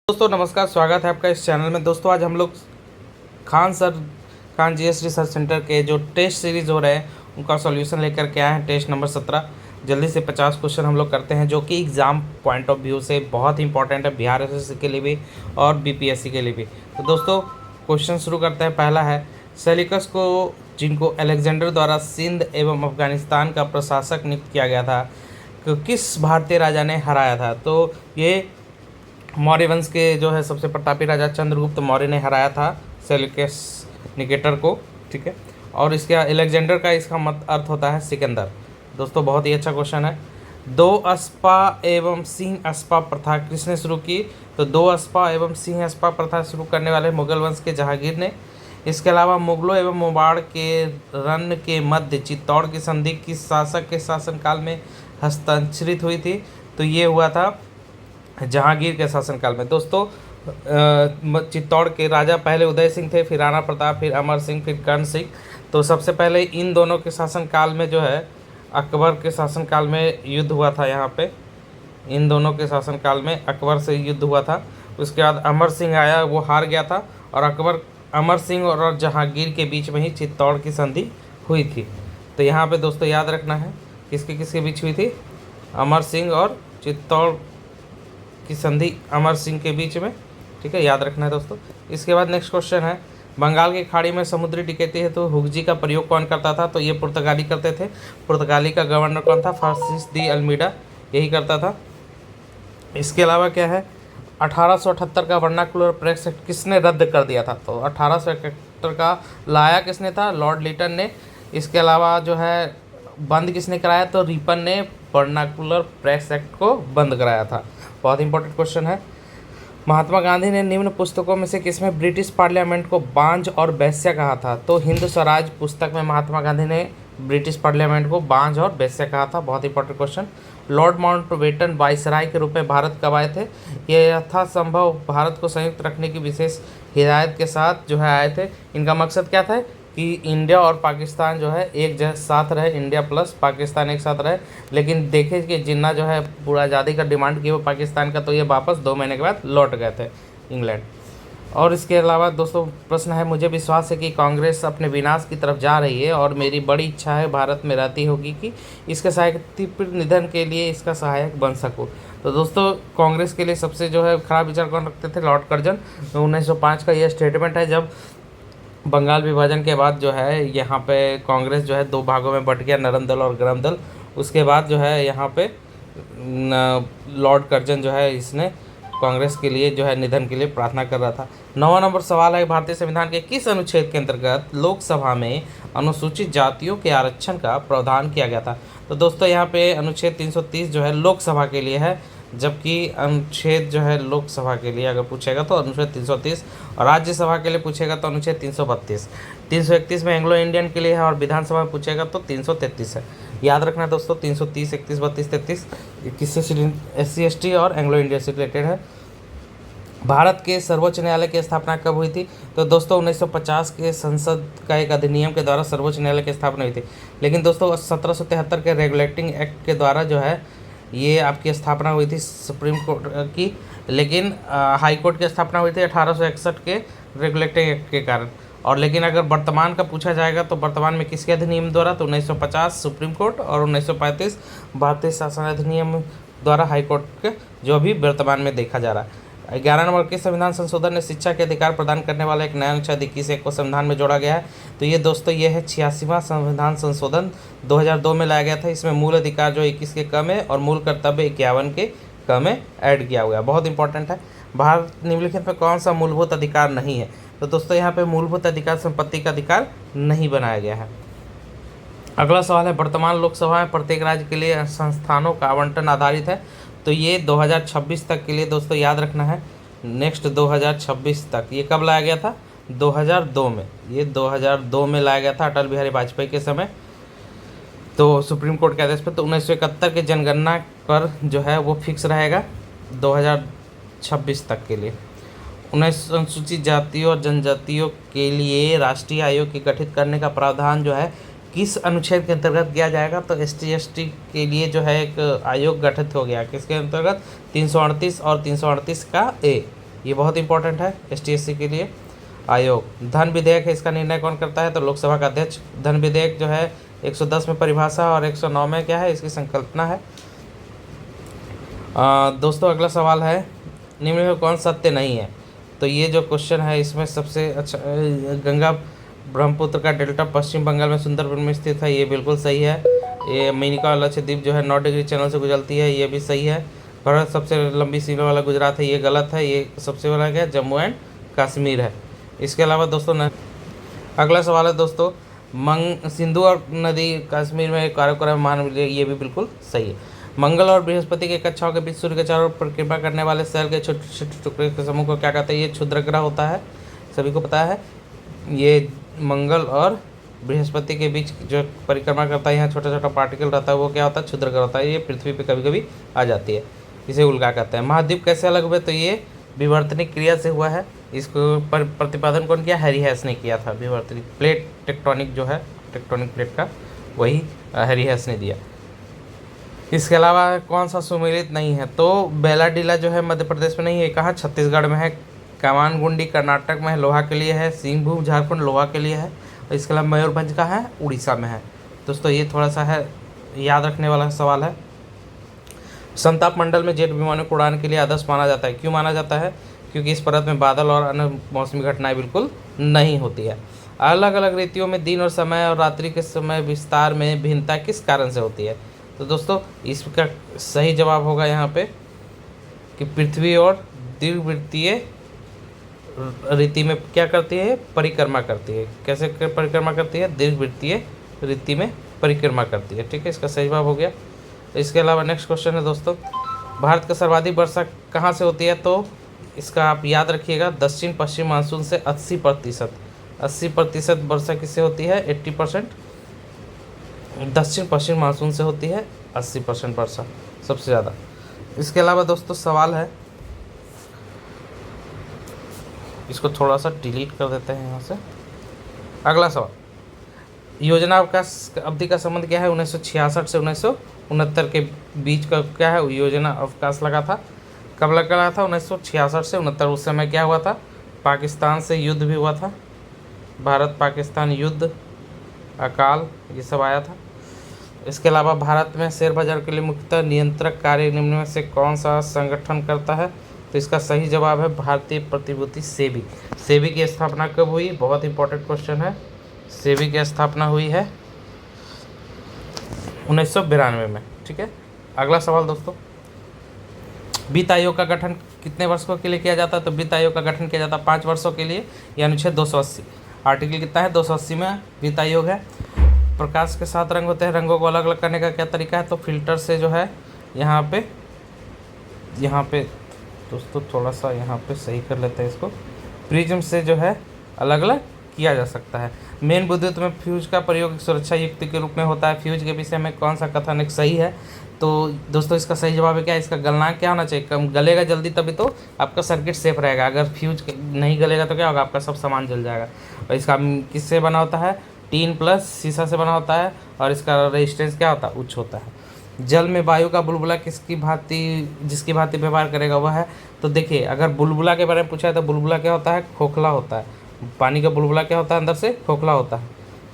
दोस्तों नमस्कार, स्वागत है आपका इस चैनल में। दोस्तों आज हम लोग खान जीएस रिसर्च सेंटर के जो टेस्ट सीरीज़ हो रहे हैं उनका सॉल्यूशन लेकर के आए हैं। टेस्ट नंबर 17 जल्दी से 50 क्वेश्चन हम लोग करते हैं जो कि एग्ज़ाम पॉइंट ऑफ व्यू से बहुत इंपॉर्टेंट है, बिहार एसएससी के लिए भी और बीपीएससी के लिए भी। तो दोस्तों क्वेश्चन शुरू करते हैं। पहला है, सेल्यूकस को जिनको अलेक्जेंडर द्वारा सिंध एवं अफगानिस्तान का प्रशासक नियुक्त किया गया था, किस भारतीय राजा ने हराया था? तो ये मौर्य वंश के जो है सबसे प्रतापी राजा चंद्रगुप्त मौर्य ने हराया था सेल्यूकस निकेटर को। ठीक है, और इसके अलेक्जेंडर का इसका मत अर्थ होता है सिकंदर। दोस्तों बहुत ही अच्छा क्वेश्चन है। दो अस्पा एवं सिंह अस्पा प्रथा किसने शुरू की? तो दो अस्पा एवं सिंह अस्पा प्रथा शुरू करने वाले मुगल वंश के जहांगीर ने। इसके अलावा मुगलों एवं मेवाड़ के रन के मध्य चित्तौड़ की संधि किस शासक के शासनकाल में हस्ताक्षरित हुई थी? तो ये हुआ था जहांगीर के शासनकाल में। दोस्तों चित्तौड़ के राजा पहले उदय सिंह थे, फिर राणा प्रताप, फिर अमर सिंह, फिर कर्ण सिंह। तो सबसे पहले इन दोनों के शासनकाल में जो है अकबर के शासनकाल में युद्ध हुआ था। यहाँ पे इन दोनों के शासनकाल में अकबर से युद्ध हुआ था। उसके बाद अमर सिंह आया, वो हार गया था, और अमर सिंह और जहांगीर के बीच में ही चित्तौड़ की संधि हुई थी। तो यहाँ पे दोस्तों याद रखना है किसके किसके बीच हुई थी? अमर सिंह और चित्तौड़ की संधि अमर सिंह के बीच में। ठीक है, याद रखना है दोस्तों। इसके बाद नेक्स्ट क्वेश्चन है, बंगाल की खाड़ी में समुद्री डकैती है तो हुगजी का प्रयोग कौन करता था? तो ये पुर्तगाली करते थे। पुर्तगाली का गवर्नर कौन था? फ्रांसिस दी अल्मीडा यही करता था। इसके अलावा क्या है, 1878 का वर्नाकुलर प्रेस एक्ट किसने रद्द कर दिया था? तो 1871 का लाया किसने था? लॉर्ड लिटन ने। इसके अलावा जो है बंद किसने कराया? तो रिपन ने वर्नाकुलर प्रेस एक्ट को बंद कराया था। बहुत इंपॉर्टेंट क्वेश्चन है। महात्मा गांधी ने निम्न पुस्तकों में से किसमें ब्रिटिश पार्लियामेंट को बांझ और वेश्या कहा था? तो हिंद स्वराज पुस्तक में महात्मा गांधी ने ब्रिटिश पार्लियामेंट को बांझ और वेश्या कहा था। बहुत important question. Lord Mountbatten viceroy के रूप में भारत कब आए थे? ये यथासंभव भारत को संयुक्त रखने की विशेष हिदायत के साथ जो है आए थे। इनका मकसद क्या था कि इंडिया और पाकिस्तान जो है एक साथ रहे, इंडिया प्लस पाकिस्तान एक साथ रहे। लेकिन देखे कि जिन्ना जो है पूरा आज़ादी का डिमांड किया वो पाकिस्तान का, तो ये वापस 2 महीने के बाद लौट गए थे इंग्लैंड। और इसके अलावा दोस्तों प्रश्न है, मुझे विश्वास है कि कांग्रेस अपने विनाश की तरफ जा रही है और मेरी बड़ी इच्छा है भारत में रहती होगी कि इसके साहित्यिक निधन के लिए इसका सहायक बन सकूँ। तो दोस्तों कांग्रेस के लिए सबसे जो है खराब विचार कौन रखते थे? Lord Curzon. 1905 का यह स्टेटमेंट है जब बंगाल विभाजन के बाद जो है यहाँ पे कांग्रेस जो है 2 भागों में बट गया, नरम दल और गरम दल। उसके बाद जो है यहाँ पे लॉर्ड कर्जन जो है इसने कांग्रेस के लिए जो है निधन के लिए प्रार्थना कर रहा था। 9वां नंबर सवाल है, भारतीय संविधान के किस अनुच्छेद के अंतर्गत लोकसभा में अनुसूचित जातियों के आरक्षण का प्रावधान किया गया था? तो दोस्तों यहाँ पे अनुच्छेद 330 जो है लोकसभा के लिए है, जबकि अनुच्छेद जो है लोकसभा के लिए अगर पूछेगा तो अनुच्छेद 330, और राज्यसभा के लिए पूछेगा तो अनुच्छेद 332। 331 में एंग्लो इंडियन के लिए है, और विधानसभा में पूछेगा तो 333 है। याद रखना है दोस्तों, 330, 31, 32, 33 किससे SC ST और एंग्लो इंडियन से रिलेटेड है। भारत के सर्वोच्च न्यायालय की स्थापना कब हुई थी? तो दोस्तों 1950 के संसद का एक अधिनियम के द्वारा सर्वोच्च न्यायालय की स्थापना हुई थी। लेकिन दोस्तों 1773 के रेगुलेटिंग एक्ट के द्वारा जो है ये आपकी स्थापना हुई थी सुप्रीम कोर्ट की, लेकिन हाई कोर्ट की स्थापना हुई थी 1861 के रेगुलेटिंग एक्ट के कारण। और लेकिन अगर वर्तमान का पूछा जाएगा तो वर्तमान में किसके अधिनियम द्वारा? तो 1950 सुप्रीम कोर्ट और 1935 भारतीय शासन अधिनियम द्वारा हाई कोर्ट के, जो अभी वर्तमान में देखा जा रहा है। 11 नंबर के संविधान संशोधन ने शिक्षा के अधिकार प्रदान करने वाला एक नया अनुच्छेद 21 को संविधान में जोड़ा गया है। तो ये दोस्तों ये है 86वां संविधान संशोधन 2002 में लाया गया था। इसमें मूल अधिकार जो 21 के कम है और मूल कर्तव्य 51 के कम है ऐड किया हुआ है। बहुत इंपॉर्टेंट है। भारत निम्नलिखित में कौन सा मूलभूत अधिकार नहीं है? तो दोस्तों यहाँ पे मूलभूत अधिकार संपत्ति का अधिकार नहीं बनाया गया है। अगला सवाल है, वर्तमान लोकसभा में प्रत्येक राज्य के लिए संस्थानों का आवंटन आधारित है। तो ये 2026 तक के लिए दोस्तों याद रखना है। नेक्स्ट 2026 तक, ये कब लाया गया था? 2002 में। ये 2002 में लाया गया था अटल बिहारी वाजपेयी के समय, तो सुप्रीम कोर्ट के आदेश पर। तो 1971 के जनगणना पर जो है वो फिक्स रहेगा 2026 तक के लिए। 19 अनुसूचित जातियों और जनजातियों के लिए राष्ट्रीय आयोग की गठित करने का प्रावधान जो है किस अनुच्छेद के अंतर्गत किया जाएगा? तो ST ST के लिए जो है एक आयोग गठित हो गया, किसके अंतर्गत? 338 और 338 का A। ये बहुत इंपॉर्टेंट है STSC के लिए। आयोग, धन विधेयक है, इसका निर्णय कौन करता है? तो लोकसभा का अध्यक्ष। धन विधेयक जो है 110 में परिभाषा और 109 में क्या है, इसकी संकल्पना है। दोस्तों अगला सवाल है, निम्न में कौन सत्य नहीं है? तो ये जो क्वेश्चन है इसमें सबसे अच्छा, गंगा ब्रह्मपुत्र का डेल्टा पश्चिम बंगाल में सुंदरबन में स्थित है, ये बिल्कुल सही है। ये मिनिकॉय लक्षद्वीप जो है 9 डिग्री चैनल से गुजरती है, ये भी सही है। भारत सबसे लंबी सीमा वाला गुजरात है, ये गलत है। ये सबसे बड़ा क्या है, जम्मू एंड कश्मीर है। इसके अलावा दोस्तों अगला सवाल है दोस्तों, सिंधु और नदी कश्मीर में कार्यक्रम मान, ये भी बिल्कुल सही है। मंगल और बृहस्पति के कक्षाओं के बीच सूर्य के चारों ओर परिक्रमा करने वाले सेल के छोटे छोटे टुकड़े के समूह को क्या कहते हैं? ये क्षुद्र ग्रह होता है, सभी को पता है। ये मंगल और बृहस्पति के बीच जो परिक्रमा करता है, यहाँ छोटा छोटा पार्टिकल रहता है, वो क्या होता है? क्षुद्र ग्रह होता है। ये पृथ्वी पे कभी कभी आ जाती है, इसे उल्का कहते हैं। महाद्वीप कैसे अलग हुए? तो ये विवर्तनिक क्रिया से हुआ है। इसको प्रतिपादन कौन किया? हैरी हैस ने किया था। विवर्तनिक प्लेट टेक्टोनिक जो है, टेक्टोनिक प्लेट का, वही हैरी हैस ने दिया। इसके अलावा कौन सा सुमेलित नहीं है? तो बेलाडीला जो है मध्य प्रदेश में नहीं है, कहाँ? छत्तीसगढ़ में है। कामानगुंडी कर्नाटक में है, लोहा के लिए है। सिंहभूम झारखंड लोहा के लिए है। और इसके अलावा मयूरभंज का है, उड़ीसा में है। दोस्तों ये थोड़ा सा है याद रखने वाला सवाल है। समताप मंडल में जेट विमानों को उड़ान के लिए आदर्श माना जाता है, क्यों माना जाता है? क्योंकि इस परत में बादल और अन्य मौसमी घटनाएं बिल्कुल नहीं होती है। अलग अलग ऋतुओं में दिन और समय और रात्रि के समय विस्तार में भिन्नता किस कारण से होती है? तो दोस्तों इसका सही जवाब होगा यहाँ पे कि पृथ्वी और दीर्घवृत्तीय रीति में क्या करती है? परिक्रमा करती है। कैसे परिक्रमा करती है? दीर्घवृत्तीय रीति में परिक्रमा करती है। ठीक है, इसका सही जवाब हो गया। इसके अलावा नेक्स्ट क्वेश्चन है दोस्तों, भारत का सर्वाधिक वर्षा कहाँ से होती है? तो इसका आप याद रखिएगा, दक्षिण पश्चिम मानसून से 80%। 80% वर्षा किससे होती है? 80% दक्षिण पश्चिम मानसून से होती है। 80% वर्षा सबसे ज़्यादा। इसके अलावा दोस्तों सवाल है, इसको थोड़ा सा डिलीट कर देते हैं यहाँ से। अगला सवाल, योजना अवकाश अवधि का संबंध क्या है? 1966 से 1969 के बीच का क्या है? योजना अवकाश लगा था। कब लगा था? 1966 से 69। उस समय क्या हुआ था? पाकिस्तान से युद्ध भी हुआ था, भारत पाकिस्तान युद्ध, अकाल, ये सब आया था। इसके अलावा भारत में शेयर बाजार के लिए मुख्यतः नियंत्रक कार्य निम्न में से कौन सा संगठन करता है? तो इसका सही जवाब है भारतीय प्रतिभूति सेबी। सेबी की स्थापना कब हुई? बहुत इंपॉर्टेंट क्वेश्चन है। सेबी की स्थापना हुई है 1992 में। ठीक है, अगला सवाल दोस्तों, वित्त आयोग का गठन कितने वर्षों के लिए किया जाता है? तो वित्त आयोग का गठन किया जाता है 5 वर्षों के लिए। ये अनुच्छेद 280 आर्टिकल कितना है? 280 में वित्त आयोग है। प्रकाश के 7 रंग होते हैं, रंगों को अलग अलग करने का क्या तरीका है? तो फिल्टर से जो है यहाँ पे दोस्तों थोड़ा सा यहाँ पे सही कर लेते हैं इसको, प्रिज्म से जो है अलग अलग किया जा सकता है। मेन विद्युत में फ्यूज का प्रयोग सुरक्षा युक्ति के रूप में होता है। फ्यूज के विषय में कौन सा कथन एक सही है? तो दोस्तों इसका सही जवाब है क्या? इसका गलनांक क्या होना चाहिए? कम गलेगा जल्दी तभी तो आपका सर्किट सेफ रहेगा। अगर फ्यूज नहीं गलेगा तो क्या होगा? आपका सब सामान जल जाएगा। और इसका किससे बना होता है? टीन प्लस शीशा से बना होता है। और इसका रेजिस्टेंस क्या होता है? उच्च होता है। जल में वायु का बुलबुला जिसकी भांति व्यवहार करेगा वह है? तो देखिए, अगर बुलबुला के बारे में पूछा है तो बुलबुला क्या होता है? खोखला होता है। पानी का बुलबुला क्या होता है? अंदर से खोखला होता है,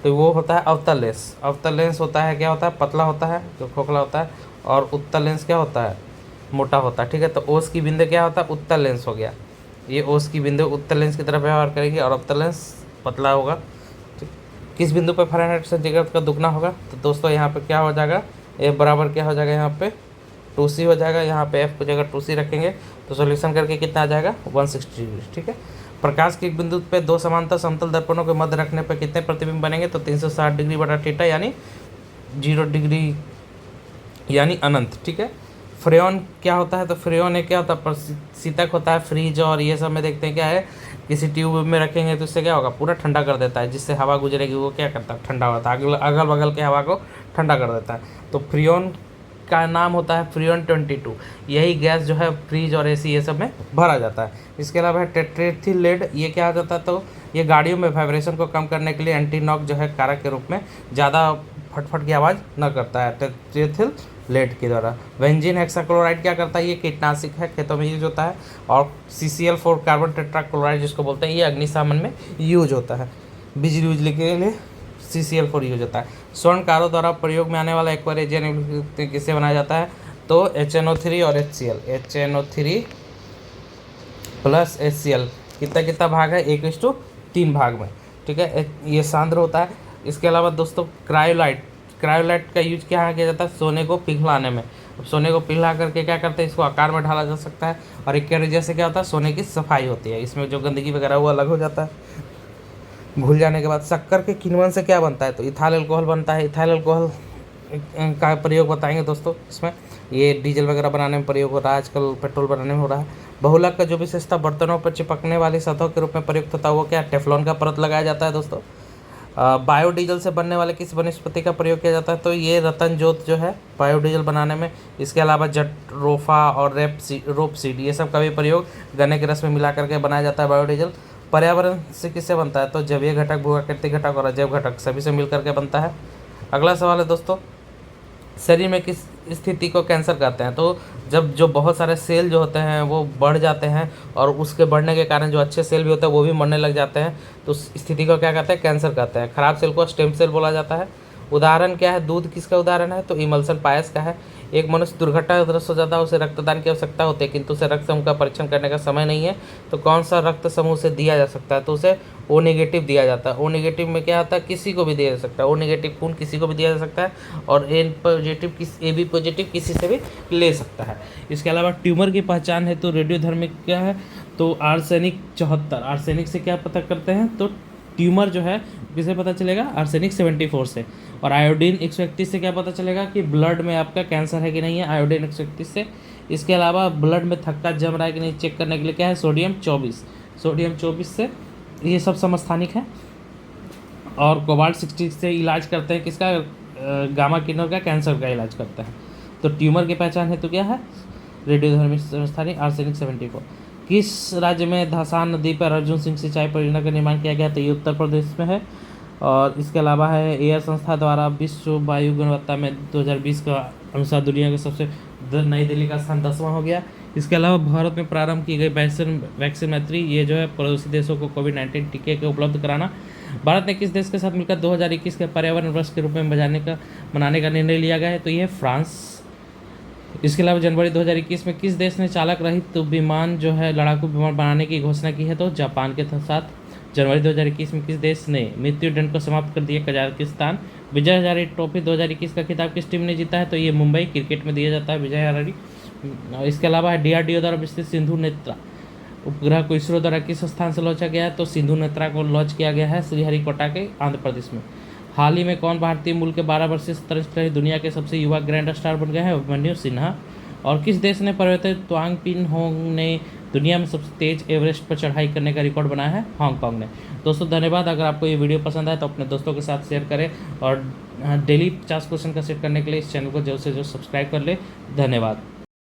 तो वो होता है अवतल लेंस। अवतल लेंस होता है क्या होता है? पतला होता है, जो खोखला होता है। और उत्तल लेंस क्या होता है? मोटा होता है। ठीक है, तो ओस की बिंदु क्या होता है? उत्तल लेंस हो गया। ये ओस की बिंदु उत्तल लेंस की तरफ व्यवहार करेगी और अवतल लेंस पतला होगा। ठीक, किस बिंदु पर फ़ारेनहाइट सेंटीग्रेड का दुगना होगा? तो दोस्तों यहाँ पे क्या हो जाएगा? ए बराबर क्या हो जाएगा? यहाँ पे 2c हो जाएगा। यहाँ पे f को जगह 2c रखेंगे तो सॉल्यूशन करके कितना आ जाएगा? 160 डिग्री। ठीक है, प्रकाश के एक बिंदु पे 2 समांतर समतल दर्पणों के मध्य रखने पर कितने प्रतिबिंब बनेंगे? तो 360 डिग्री बटा थीटा यानी 0 डिग्री यानी अनंत। ठीक है, फ्रेयॉन क्या होता है? तो फ्रेयॉन एक क्या होता है? शीतक होता है। फ्रीज और ये सब में देखते हैं क्या है, किसी ट्यूब में रखेंगे तो इससे क्या होगा? पूरा ठंडा कर देता है। जिससे हवा गुजरेगी वो क्या करता है? ठंडा होता है, अगल बगल के हवा को ठंडा कर देता है। तो फ्रेयॉन का नाम होता है फ्रेयॉन 22। यही गैस जो है फ्रीज और एसी ये सब में भरा जाता है। इसके अलावा है टेट्रेथिल लेड। ये क्या आ जाता है? तो ये गाड़ियों में वाइब्रेशन को कम करने के लिए एंटी नॉक जो है कारक के रूप में ज़्यादा फटफट की आवाज़ न करता है। टेट्रेथिल लेड के द्वारा। बेंजीन हेक्साक्लोराइड क्या करता है, ये कीटनाशक है, खेतों में यूज होता है। और CCl4 कार्बन टेट्राक्लोराइड जिसको बोलते हैं, ये अग्निशमन में यूज होता है, बिजली उजली के लिए CCl4 यूज होता है। स्वर्णकारों द्वारा प्रयोग में आने वाला एक्वा एजेंट किससे बनाया जाता है, तो HNO3 और HCl, HNO3 प्लस HCl कितना कितना भाग है, 1:3 भाग में, ठीक है। ये सांद्र होता है। इसके अलावा दोस्तों क्रायोलाइट, क्रायोलाइट का यूज क्या किया जाता है, सोने को पिघलाने में। अब सोने को पिघला करके क्या करते हैं, इसको आकार में ढाला जा सकता है। और एक वजह से क्या होता है, सोने की सफाई होती है, इसमें जो गंदगी वगैरह वो अलग हो जाता है। घुल जाने के बाद शक्कर के किण्वन से क्या बनता है, तो इथाइल अल्कोहल बनता है। इथाइल अल्कोहल का प्रयोग बताएंगे दोस्तों इसमें। ये डीजल वगैरह बनाने में प्रयोग हो रहा है, आजकल पेट्रोल बनाने में हो रहा है। बहुलक का जो विशेषता बर्तनों पर चिपकने वाली सतहों के रूप में प्रयुक्त होता है, वो क्या, टेफ्लॉन का परत लगाया जाता है दोस्तों। बायोडीजल से बनने वाले किस वनस्पति का प्रयोग किया जाता है, तो ये रतन जोत जो है बायोडीजल बनाने में। इसके अलावा जट्रोफा और रोपसीड ये सब का भी प्रयोग गन्ने के रस में मिला करके बनाया जाता है बायोडीजल। पर्यावरण से किससे बनता है, तो जैवीय घटक, भूआकृतिक घटक और अजैव घटक सभी से मिल करके बनता है। अगला सवाल है दोस्तों, शरीर में किस स्थिति को कैंसर कहते हैं, तो जब जो बहुत सारे सेल जो होते हैं वो बढ़ जाते हैं और उसके बढ़ने के कारण जो अच्छे सेल भी होते हैं वो भी मरने लग जाते हैं, तो उस स्थिति को क्या कहते हैं, कैंसर कहते हैं। खराब सेल को स्टेम सेल बोला जाता है। उदाहरण क्या है, दूध किसका उदाहरण है, तो इमल्सन पायस का है। एक मनुष्य दुर्घटनाग्रस्त हो जाता है, उसे रक्तदान की आवश्यकता होती है, किंतु उसे रक्त समूह का परीक्षण करने का समय नहीं है, तो कौन सा रक्त समूह से दिया जा सकता है, तो उसे O नेगेटिव दिया जाता है। O नेगेटिव में क्या होता है, किसी को भी दिया जा सकता है, O नेगेटिव खून किसी को भी दिया जा सकता है, और AB पॉजिटिव किसी से भी ले सकता है। इसके अलावा ट्यूमर की पहचान है तो रेडियोधर्मी क्या है, तो आर्सेनिक 74, आर्सेनिक से क्या पता करते हैं, तो ट्यूमर जो है किसे पता चलेगा, आर्सेनिक 74 से। और आयोडीन 131 से क्या पता चलेगा कि ब्लड में आपका कैंसर है कि नहीं है, आयोडीन 131 से। इसके अलावा ब्लड में थक्का जम रहा है कि नहीं चेक करने के लिए क्या है, सोडियम 24, सोडियम 24 से। ये सब समस्थानिक है। और कोबाल्ट 60 से इलाज करते हैं किसका, गामा किरणों का कैंसर का इलाज करता है। तो ट्यूमर की पहचान है तो क्या है, रेडियोधर्मी समस्थानिक आर्सेनिक 74। किस राज्य में धसान नदी पर अर्जुन सिंह सिंचाई परियोजना का निर्माण किया गया, तो ये उत्तर प्रदेश में है। और इसके अलावा है एयर संस्था द्वारा विश्व वायु गुणवत्ता में 2020 का अनुसार दुनिया के सबसे नई दिल्ली का स्थान 10वां हो गया। इसके अलावा भारत में प्रारंभ की गई वैक्सीन मैत्री, ये जो है पड़ोसी देशों को कोविड-19 टीके के उपलब्ध कराना। भारत ने किस देश के साथ मिलकर 2021 के पर्यावरण वर्ष के रूप में मनाने का निर्णय लिया गया है, तो ये है फ्रांस। इसके अलावा जनवरी 2021 में किस देश ने चालक रहित विमान जो है लड़ाकू विमान बनाने की घोषणा की है, तो जापान के साथ। जनवरी 2021 में किस देश ने मृत्यु दंड को समाप्त कर दिया, कजाकिस्तान। विजय हजारे ट्रॉफी 2021 का खिताब किस टीम ने जीता है, तो ये मुंबई क्रिकेट में दिया जाता है, विजय हजारे। इसके अलावा है DRDO द्वारा विस्तृत सिंधु नेत्रा उपग्रह को इसरो द्वारा किस स्थान से लॉन्च किया गया है, तो सिंधु नेत्रा को लॉन्च किया गया है श्रीहरिकोटा के आंध्र प्रदेश में। हाल ही में कौन भारतीय मूल के 12 वर्षीय शतरंज खिलाड़ी दुनिया के सबसे युवा ग्रैंड स्टार बन गए हैं, अभिमन्यु सिन्हा। और किस देश ने पर्वतीय त्वांग पिन होंग ने दुनिया में सबसे तेज एवरेस्ट पर चढ़ाई करने का रिकॉर्ड बनाया है, हांगकांग ने। दोस्तों धन्यवाद। अगर आपको ये वीडियो पसंद आए तो अपने दोस्तों के साथ शेयर करें, और डेली 50 क्वेश्चन का सेट करने के लिए इस चैनल को जल्द से जल्द सब्सक्राइब कर ले। धन्यवाद।